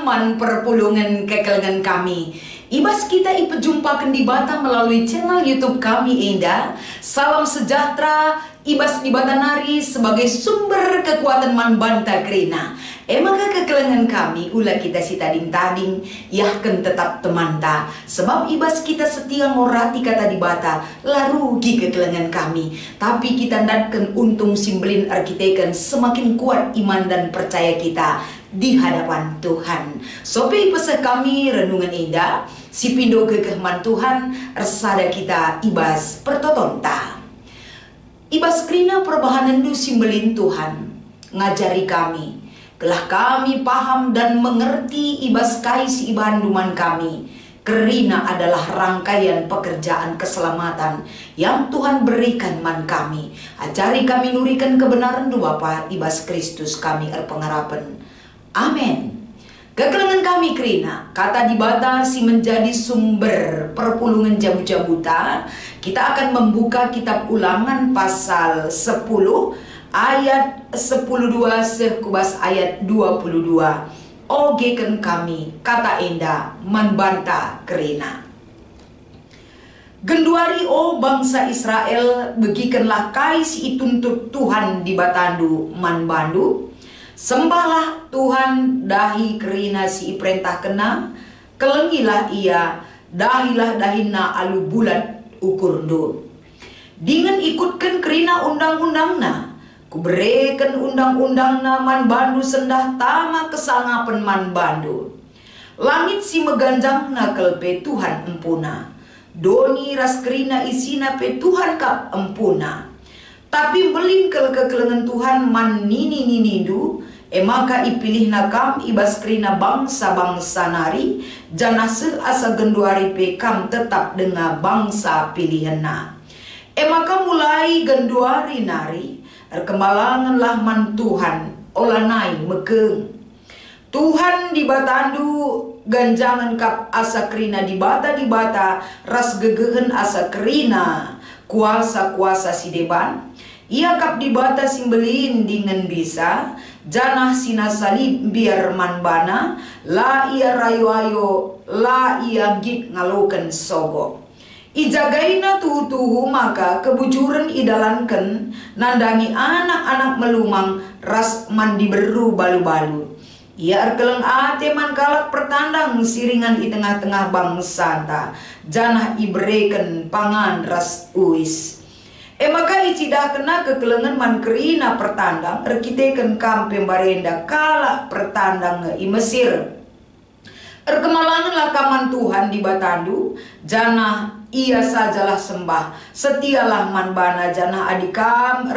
man perpulungan kekelengan kami. Ibas kita ipejumpakan di Bata melalui channel YouTube kami Enda. Salam sejahtera, ibas di Bata nari sebagai sumber kekuatan man banta krina. Maka kekelengan kami ulah kita si tading-tading yahken tetap temanta. Sebab ibas kita setia ngorati kata di Bata larugi kekelengan kami. Tapi kita ndatken untung simbelin arkiteken semakin kuat iman dan percaya kita di hadapan Tuhan. Sopi pesah kami renungan indah si pindo kekehman Tuhan resada kita ibas pertotonta. Ibas krina perbahanan du simbelin Tuhan ngajari kami. Kelah kami paham dan mengerti ibas kais ibahan duman kami. Kerina adalah rangkaian pekerjaan keselamatan yang Tuhan berikan man kami. Ajari kami nurikan kebenaran du Bapa ibas Kristus kami erpengarapan. Amin. Kekelengan kami krina kata di Bata si menjadi sumber perpulungan jabu-jabuta. Kita akan membuka kitab Ulangan pasal 10 ayat 12 sekubas ayat 22. Ogeken kami kata enda manbanta kerina. Genduari o bangsa Israel begikenlah kais ituntut Tuhan di batandu manbandu. Sembahlah Tuhan dahi kerina si perintah kena. Kelengilah ia dahilah dahina alu bulat ukur do. Dengan ikutkan kerina undang-undangna. Kuberikan undang-undangna man bandu sendah tama kesangapan man bandu. Langit si meganjangna kelpe Tuhan empuna. Doni ras kerina isina pe Tuhan kap empuna. Tapi belin kekelengan Tuhan man nini nindu. Maka ipilih nakam ibas kerina bangsa-bangsa nari. Janase asa genduari pe kam tetap dengan bangsa pilihanna. Maka mulai genduari nari. Erkemalanganlah man Tuhan olanai mekeng. Tuhan di batandu ganjangan kap asa kerina di Bata ras gegehen asa kerina kuasa-kuasa si deban. Ia kap di Bata simbelin dengan bisa janah sina salib biar man bana la ia rayo-ayo la ia git ngaloken sogo. Ijagaina tuhu maka kebujuran idalanken nandangi anak-anak melumang ras mandi beru balu-balu. Ia erkeleng ate man kalak pertandang siringan i tengah-tengah bangsa ta janah ibreken pangan ras uis. Maka icidah kena kekelengan man kerina pertandang erkiteken kampem barenda kalak pertandang i Mesir. Erkemalangan lakaman Tuhan di batandu janah ia sajalah sembah, setialah manbana janah adikam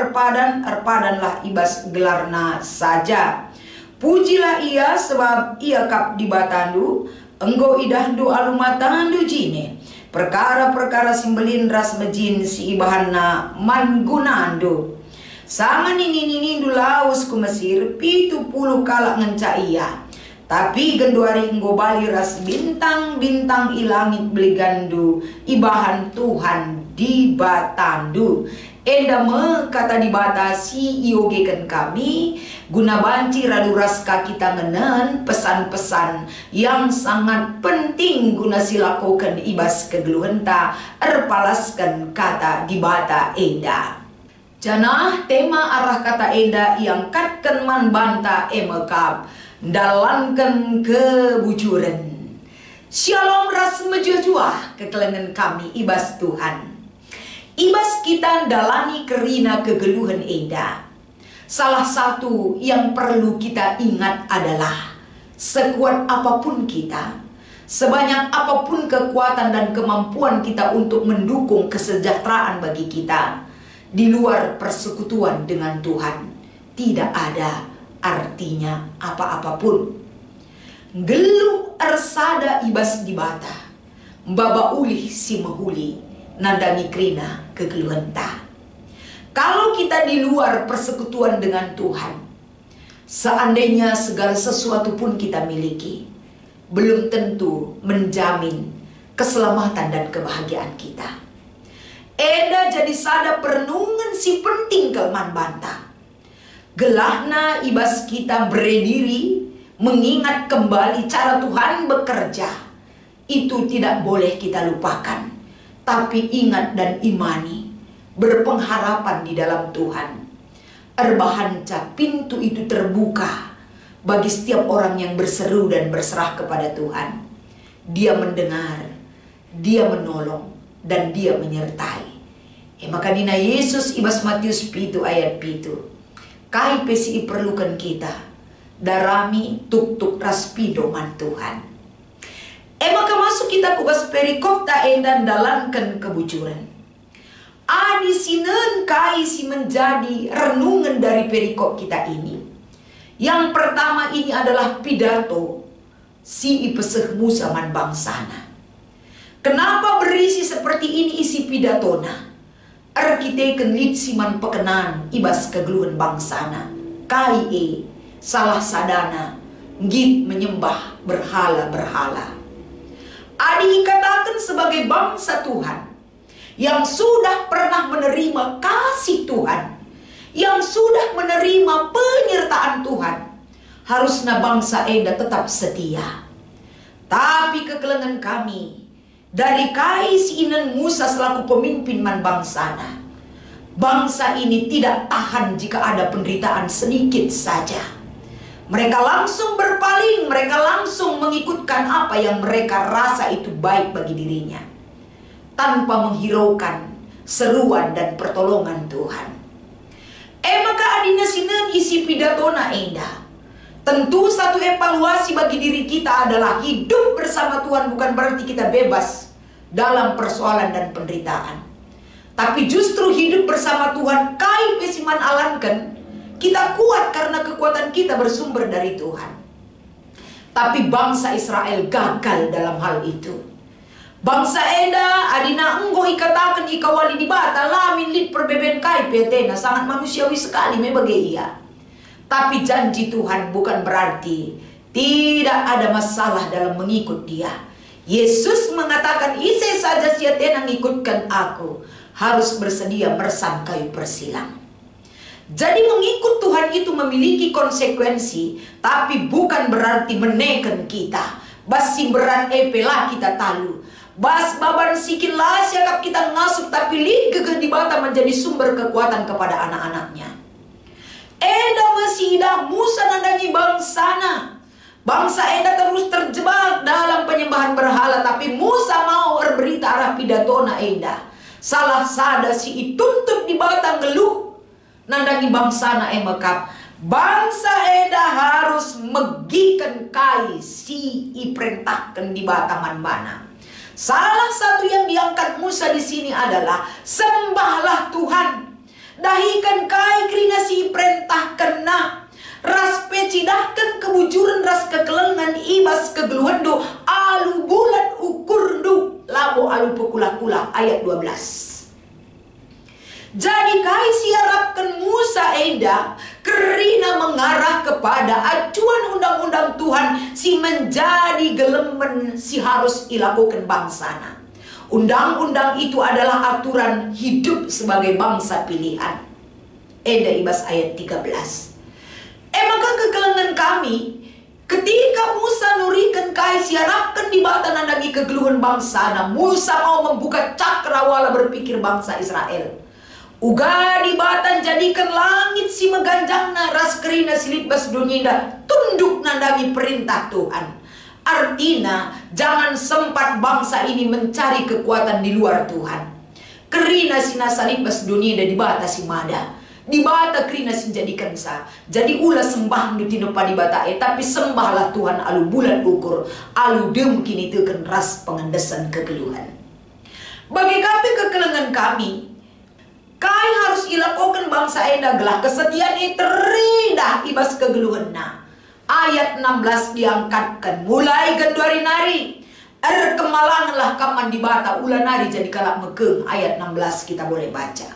erpadanlah ibas gelarna saja. Pujilah ia sebab ia kap di batandu, enggo idahdu alumatandu jine. Perkara-perkara simbelin ras mejin si ibahanna mangunandu. Sama nini laus ku Mesir 70 kalak ngenca ia. Tapi genduari enggo bali ras bintang-bintang ilangit beligandu ibahan Tuhan di batandu. Enda me kata di Bata si iogeken kami guna banci radu ras kita ngenen pesan-pesan yang sangat penting guna silakoken ibas kegeluhenta erpalaskan kata di Bata enda. Janah tema arah kata enda yang katken man banta emekap dalankan kebujuran. Shalom ras mejuah kekelengan kami ibas Tuhan. Ibas kita dalani kerina kegeluhan enda. Salah satu yang perlu kita ingat adalah sekuat apapun kita, sebanyak apapun kekuatan dan kemampuan kita untuk mendukung kesejahteraan bagi kita, di luar persekutuan dengan Tuhan tidak ada artinya apa-apapun. Gelu ersada ibas di Bata, baba ulih si mahuli nandangi krina kegeluhenta. Kalau kita di luar persekutuan dengan Tuhan, seandainya segala sesuatu pun kita miliki, belum tentu menjamin keselamatan dan kebahagiaan kita. Eda jadi sada perenungan si penting ke man banta. Gelahna ibas kita berdiri mengingat kembali cara Tuhan bekerja, itu tidak boleh kita lupakan. Tapi ingat dan imani, berpengharapan di dalam Tuhan. Erbahanca, pintu itu terbuka bagi setiap orang yang berseru dan berserah kepada Tuhan. Dia mendengar, dia menolong, dan dia menyertai. Maka dina Yesus ibas Matius pitu ayat pitu. Kai pesi perlukan kita, darami tuk-tuk raspido man Tuhan. Maka masuk kita kubas perikop ta dan dalankan kebujuran. Adi sinen kai si menjadi renungan dari perikop kita ini. Yang pertama ini adalah pidato si ipeseh Musa man bangsana. Kenapa berisi seperti ini isi pidatona? Arkiteken lit siman pekenan ibas kegeluhan bangsana. Kai salah sadana ngit menyembah berhala-berhala. Adi katakan sebagai bangsa Tuhan yang sudah pernah menerima kasih Tuhan, yang sudah menerima penyertaan Tuhan, harusnya bangsa Eda tetap setia. Tapi kekelengan kami dari kais inen Musa selaku pemimpin man bangsana, bangsa ini tidak tahan jika ada penderitaan sedikit saja. Mereka langsung berpaling, mereka langsung mengikutkan apa yang mereka rasa itu baik bagi dirinya, tanpa menghiraukan seruan dan pertolongan Tuhan. Maka adina sinen isi pidatona indah. Tentu satu evaluasi bagi diri kita adalah hidup bersama Tuhan bukan berarti kita bebas dalam persoalan dan penderitaan. Tapi justru hidup bersama Tuhan kai pesiman alankan. Kita kuat karena kekuatan kita bersumber dari Tuhan. Tapi bangsa Israel gagal dalam hal itu. Bangsa Eda adina enggo ikatakan ikawali di bata lamin lit perbeben kai petena sangat manusiawi sekali membagai ia. Tapi janji Tuhan bukan berarti tidak ada masalah dalam mengikut dia. Yesus mengatakan ise saja siatena ngikutkan aku harus bersedia meresam kayu persilang. Jadi mengikut Tuhan itu memiliki konsekuensi, tapi bukan berarti menekan kita. Basi berat epela kita talu. Bas baban sikin lah siakap kita ngasup, tapi lid gegeh di bata menjadi sumber kekuatan kepada anak-anaknya. Eda masih Musa nandangi bangsana. Bangsa Eda terus terjebak dalam penyembahan berhala, tapi Musa mau berberita arah pidatona Eda. Salah sada si ituntut di batang geluh. Nandangi bangsana emekap. Bangsa Eda harus megikan kai si iperintahkan di batangan mana. Salah satu yang diangkat Musa di sini adalah sembahlah Tuhan. Dahikan kai krina si iperintahkan na. Ras pecidahkan kebujuran ras kekelengan ibas kegeluhendo alu bulan ukurdu labo alu pekula-kula ayat 12. Jadi kai siarapkan Musa Eda kerina mengarah kepada acuan undang-undang Tuhan si menjadi gelemen si harus dilakukan bangsana. Undang-undang itu adalah aturan hidup sebagai bangsa pilihan. Eda ibas ayat 13. Maka kekelengan kami ketika Musa nurikan kai siarapkan di bata nandangi kegeluhan bangsana. Musa mau membuka cakrawala berpikir bangsa Israel. Uga di batan jadikan langit si meganjangna ras kerina silit bas dunyinda tunduk nandangi perintah Tuhan. Artinya jangan sempat bangsa ini mencari kekuatan di luar Tuhan. Kerina sina salit bas dunyinda di bata si mada. Di bata kerina si jadikan sa. Jadi ulah sembah nutino pa di bata tapi sembahlah Tuhan alu bulan ukur. Alu dem kini teken ras pengendesan kegeluhan. Bagi kape kekelengan kami. Kai harus ilakokan bangsa Eda gelah kesetiaan teridah ibas kegeluhanna. Ayat 16 diangkatkan mulai genduari nari. Kemalanganlah kaman di bata ulah nari jadi kalak mekeng. Ayat 16 kita boleh baca.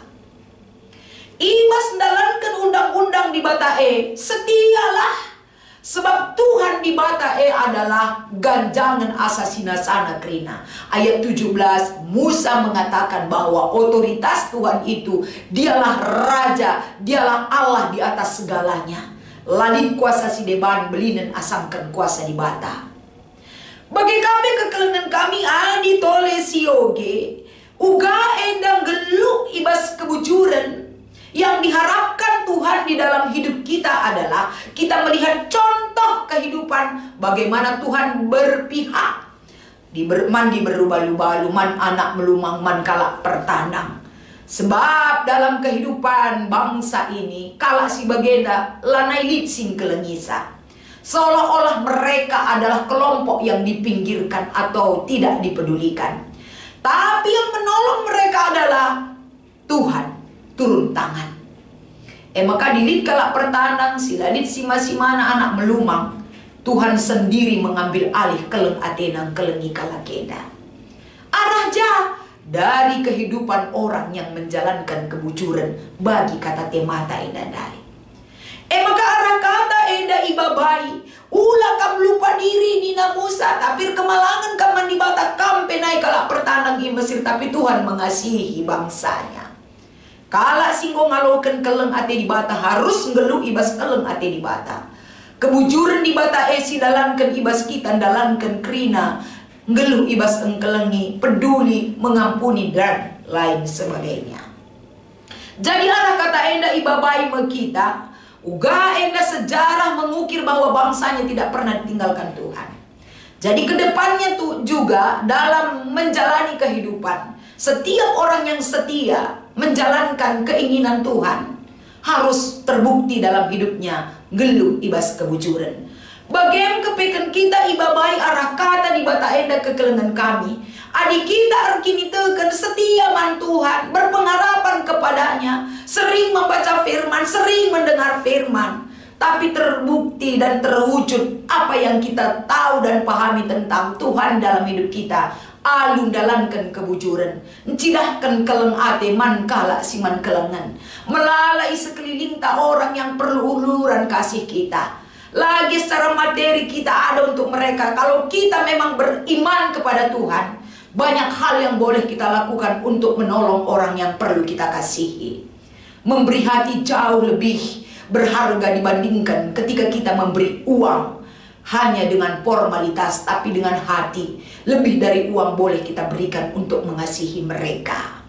Ibas dalankan undang-undang di bata setialah. Sebab Tuhan di bata adalah ganjangan asasina sana krina. Ayat 17 Musa mengatakan bahwa otoritas Tuhan itu dialah raja, dialah Allah di atas segalanya. ladit kuasa si deban belinen asangkan kuasa di bata. Bagi kami kekelengan kami adi tole sioge uga endang geluk ibas kebujuran. Yang diharapkan Tuhan di dalam hidup kita adalah kita melihat contoh kehidupan bagaimana Tuhan berpihak. Man di berubah-ubah, man anak melumang, man kalak pertanang. Sebab dalam kehidupan bangsa ini, kalak si bagenda lanai lit sing kelengisa. Seolah-olah mereka adalah kelompok yang dipinggirkan atau tidak dipedulikan. Tapi yang menolong mereka adalah Tuhan turun tangan. Maka dilit kalak pertanang, siladit sima-simana anak melumang, Tuhan sendiri mengambil alih keleng atenang kelengi kalakeda. Arah jah dari kehidupan orang yang menjalankan kebujuran bagi kata temata enda dari. Maka arah kata enda ibabai, ulah kam lupa diri Nina Musa, tapi kemalangan kam mandibata kam penai kalak pertanang di Mesir, tapi Tuhan mengasihi bangsanya. Kala singgo ngaloken keleng ate di bata harus ngelu ibas keleng ate di bata. Kebujuran di bata esi dalankan ibas kita dalankan krina ngelu ibas engkelengi peduli mengampuni dan lain sebagainya. Jadi arah kata enda ibabai kita uga enda sejarah mengukir bahwa bangsanya tidak pernah ditinggalkan Tuhan. Jadi kedepannya tuh juga dalam menjalani kehidupan setiap orang yang setia menjalankan keinginan Tuhan harus terbukti dalam hidupnya gelu ibas kebujuran. Bagian kepekan kita ibabai arah kata di bata enda kekelengan kami. Adik kita arkini teken setia man Tuhan, berpengharapan kepadanya, sering membaca firman, sering mendengar firman. Tapi terbukti dan terwujud apa yang kita tahu dan pahami tentang Tuhan dalam hidup kita. Alun dalankan kebujuran, cidahkan keleng ate man kala siman kelengan, melalai sekeliling tak orang yang perlu uluran kasih kita. Lagi secara materi kita ada untuk mereka. Kalau kita memang beriman kepada Tuhan, banyak hal yang boleh kita lakukan untuk menolong orang yang perlu kita kasihi. Memberi hati jauh lebih berharga dibandingkan ketika kita memberi uang hanya dengan formalitas, tapi dengan hati. Lebih dari uang boleh kita berikan untuk mengasihi mereka.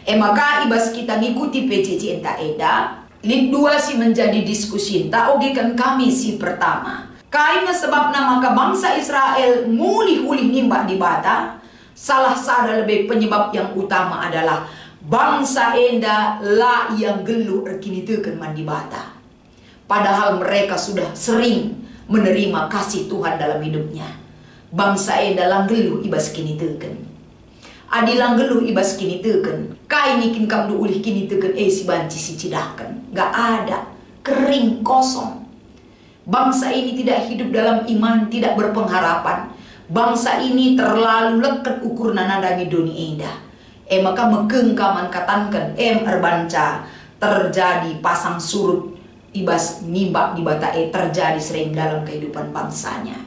Maka ibas kita ngikuti PJJ enta eda. Lid 2 si menjadi diskusi enta oge kan kami si pertama. Kaina sebab nama ka bangsa Israel mulih-ulih nimba di bata. Salah sada lebih penyebab yang utama adalah bangsa enda la yang gelu erkini teken man di bata. Padahal mereka sudah sering menerima kasih Tuhan dalam hidupnya. Bangsa enda langgelu ibas kini teken. Adi langgelu ibas kini teken. Kai nikin kam du ulih kini teken si banci si cidahkan. Gak ada. Kering kosong. Bangsa ini tidak hidup dalam iman, tidak berpengharapan. Bangsa ini terlalu leket ukur nanadami doni enda. Maka mekeng kaman katankan erbanca terjadi pasang surut ibas nimbak di bata terjadi sering dalam kehidupan bangsanya.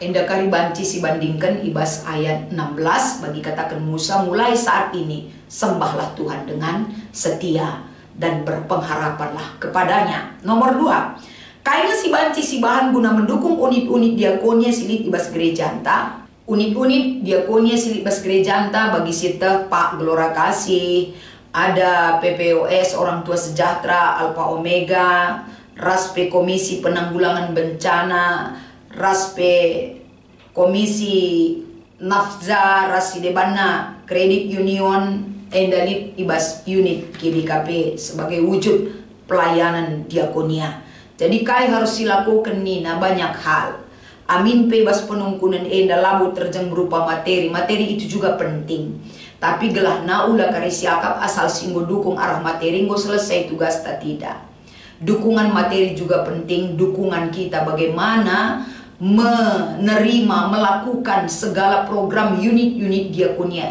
Enda kari banci si bandingkan ibas ayat 16 bagi katakan Musa, mulai saat ini sembahlah Tuhan dengan setia dan berpengharapanlah kepadanya. Nomor 2, kayaknya si banci si bahan guna mendukung unit-unit diakonia silit ibas gereja anta. Unit-unit diakonia silit ibas gereja anta bagi sita Pak Gelora Kasih, ada PPOS Orang Tua Sejahtera, Alpha Omega, RASPE Komisi Penanggulangan Bencana, RASPE Komisi Nafza Rasidebana Kredit Union, Endalit ibas unit KDKP sebagai wujud pelayanan diakonia. Jadi kai harus dilakukan nina banyak hal. Amin bebas penungkunan enda labu terjang berupa materi. Materi itu juga penting. Tapi gelah naula kari siakap asal singgo dukung arah materi ngo selesai tugas tak tidak. Dukungan materi juga penting. Dukungan kita bagaimana menerima, melakukan segala program unit-unit diakonia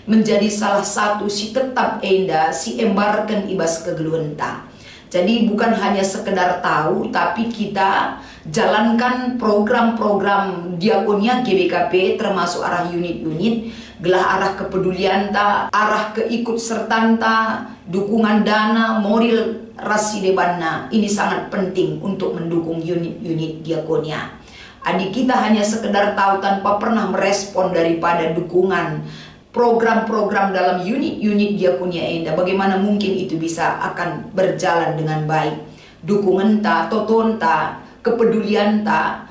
menjadi salah satu si tetap enda si embarkan ibas kegeluenta. Jadi bukan hanya sekedar tahu, tapi kita jalankan program-program diakonia GBKP termasuk arah unit-unit, gelah arah kepedulian ta, arah keikut sertanta, dukungan dana, moral rasi debanna ini sangat penting untuk mendukung unit-unit diakonia. Adik kita hanya sekedar tahu tanpa pernah merespon daripada dukungan program-program dalam unit-unit diakonia Enda. Bagaimana mungkin itu bisa akan berjalan dengan baik? Dukungan ta, toton ta, kepedulian ta,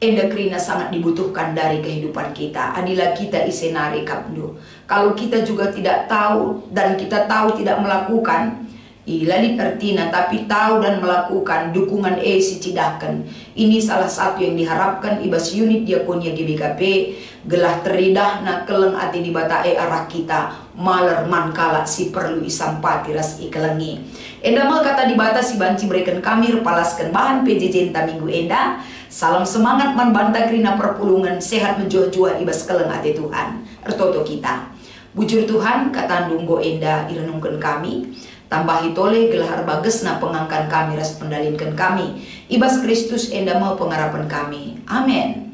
Enda Krina sangat dibutuhkan dari kehidupan kita. Adilah kita isenari kapdu. Kalau kita juga tidak tahu dan kita tahu tidak melakukan, ilalit artina, tapi tahu dan melakukan dukungan si cidakan. Ini salah satu yang diharapkan ibas unit diakonia GBKP gelah teridah na keleng ati di bata arah kita maler mankala si perlu isampati ras ikelengi. Enda mal kata di bata si banci berikan kami repalaskan bahan PJJ enta minggu enda. Salam semangat man banta krina perpulungan sehat menjua-jua ibas keleng ati Tuhan. Ertoto kita. Bujur Tuhan kata nunggo enda irenungkan kami. Tambahi tole gelar bagesna pengangkan kami ras pendalinkan kami. Ibas Kristus enda mau pengarapan kami. Amin.